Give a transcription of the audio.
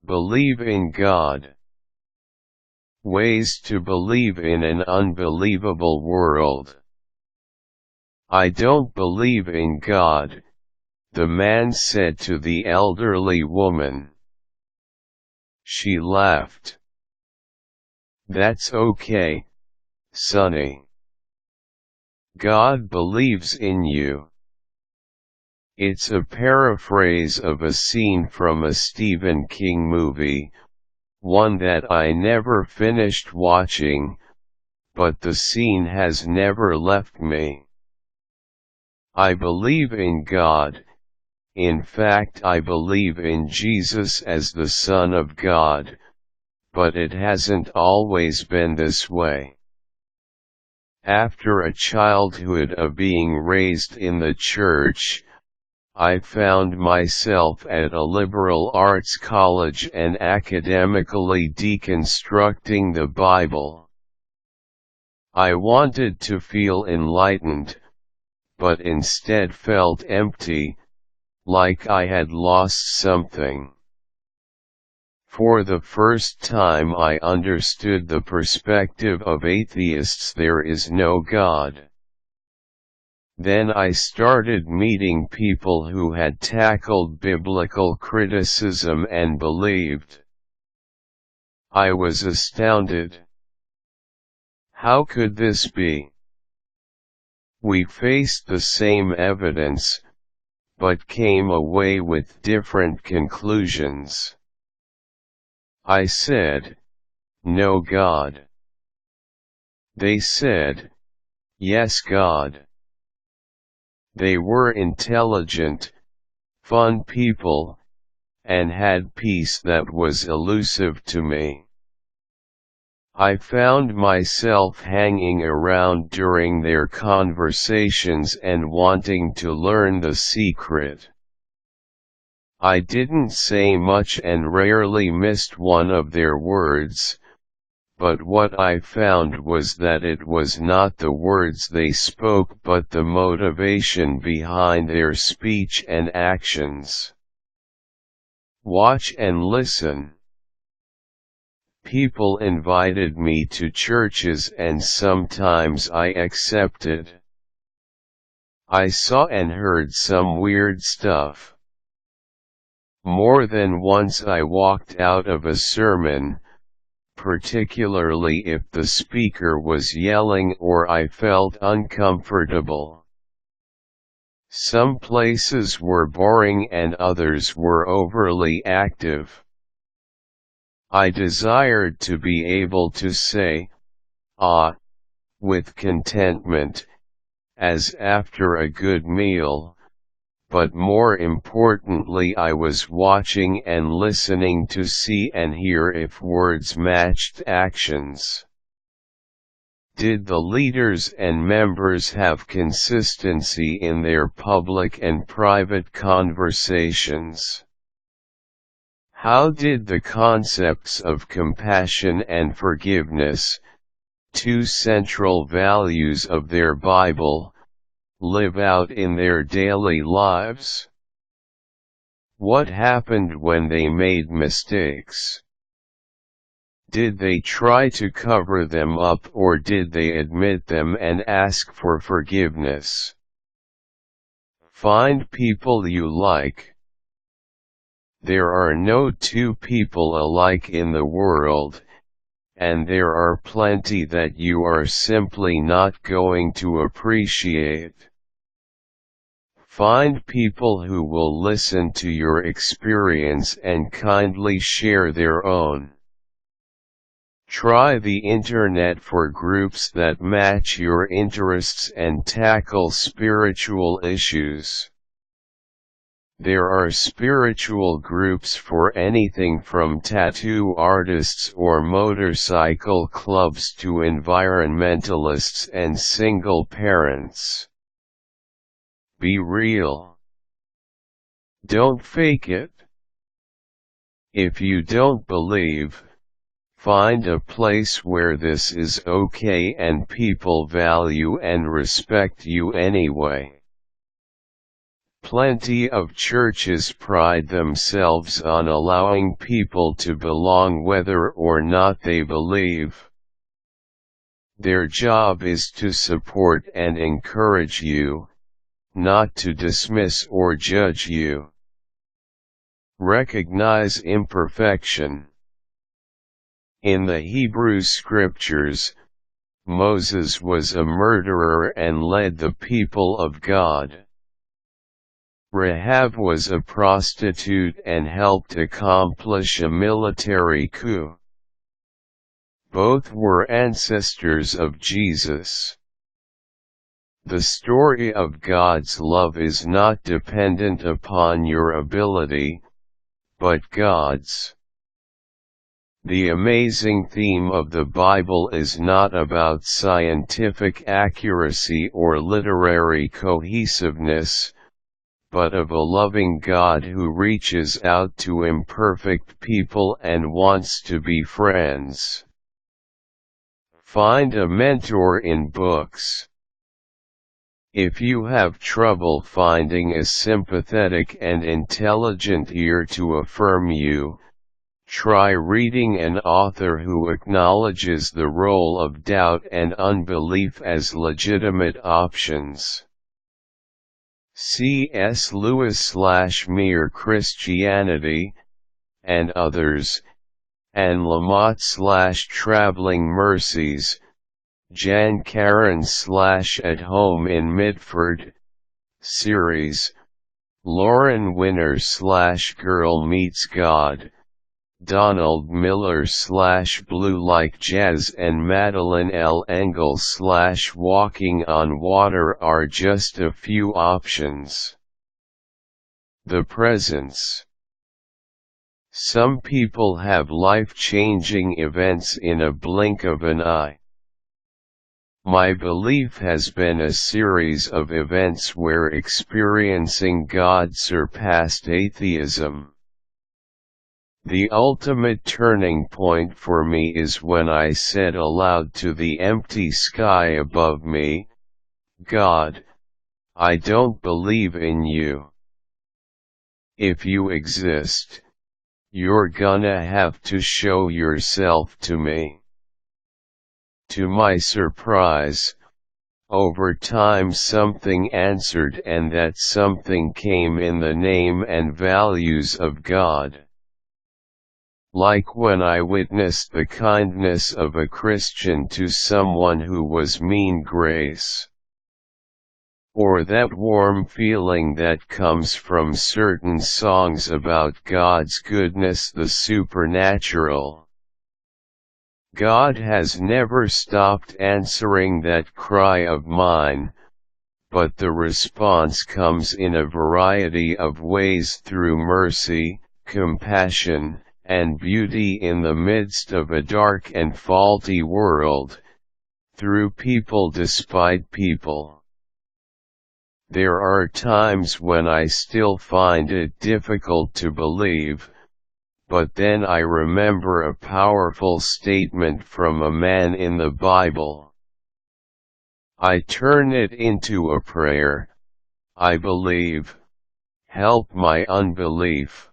Believe in God. Ways to believe in an unbelievable world. I don't believe in God, the man said to the elderly woman. She laughed. That's okay, sonny. God believes in you. It's a paraphrase of a scene from a Stephen King movie, one that I never finished watching, but the scene has never left me. I believe in God. In fact, I believe in Jesus as the Son of God, but it hasn't always been this way. After a childhood of being raised in the church, I found myself at a liberal arts college and academically deconstructing the Bible. I wanted to feel enlightened, but instead felt empty, like I had lost something. For the first time I understood the perspective of atheists: there is no God. Then I started meeting people who had tackled biblical criticism and believed. I was astounded. How could this be? We faced the same evidence, but came away with different conclusions. I said, "No God." They said, "Yes, God." They were intelligent, fun people, and had peace that was elusive to me. I found myself hanging around during their conversations and wanting to learn the secret. I didn't say much and rarely missed one of their words, but what I found was that it was not the words they spoke but the motivation behind their speech and actions. Watch and listen. People invited me to churches and sometimes I accepted. I saw and heard some weird stuff. More than once I walked out of a sermon, particularly if the speaker was yelling or I felt uncomfortable. Some places were boring and others were overly active. I desired to be able to say, "Ah," with contentment, as after a good meal, but more importantly I was watching and listening to see and hear if words matched actions. Did the leaders and members have consistency in their public and private conversations? How did the concepts of compassion and forgiveness, two central values of their Bible, live out in their daily lives? What happened when they made mistakes? Did they try to cover them up or did they admit them and ask for forgiveness? Find people you like. There are no two people alike in the world, and there are plenty that you are simply not going to appreciate. Find people who will listen to your experience and kindly share their own. Try the internet for groups that match your interests and tackle spiritual issues. There are spiritual groups for anything from tattoo artists or motorcycle clubs to environmentalists and single parents. Be real. Don't fake it. If you don't believe, find a place where this is okay and people value and respect you anyway. Plenty of churches pride themselves on allowing people to belong whether or not they believe. Their job is to support and encourage you, not to dismiss or judge you. Recognize imperfection. In the Hebrew Scriptures, Moses was a murderer and led the people of God. Rahab was a prostitute and helped accomplish a military coup. Both were ancestors of Jesus. The story of God's love is not dependent upon your ability, but God's. The amazing theme of the Bible is not about scientific accuracy or literary cohesiveness, but of a loving God who reaches out to imperfect people and wants to be friends. Find a mentor in books. If you have trouble finding a sympathetic and intelligent ear to affirm you, try reading an author who acknowledges the role of doubt and unbelief as legitimate options. C.S. Lewis / Mere Christianity, and others, and Lamott / Traveling Mercies, Jan Karen / At Home in Mitford, series, Lauren Winner / Girl Meets God, Donald Miller / Blue Like Jazz and Madeline L. Engel / Walking on Water are just a few options. The presence. Some people have life-changing events in a blink of an eye. My belief has been a series of events where experiencing God surpassed atheism. The ultimate turning point for me is when I said aloud to the empty sky above me, "God, I don't believe in you. If you exist, you're gonna have to show yourself to me." To my surprise, over time something answered, and that something came in the name and values of God. Like when I witnessed the kindness of a Christian to someone who was mean grace. Or that warm feeling that comes from certain songs about God's goodness, the supernatural. God has never stopped answering that cry of mine, but the response comes in a variety of ways through mercy, compassion, and beauty in the midst of a dark and faulty world, through people despite people. There are times when I still find it difficult to believe, but then I remember a powerful statement from a man in the Bible. I turn it into a prayer. I believe. Help my unbelief.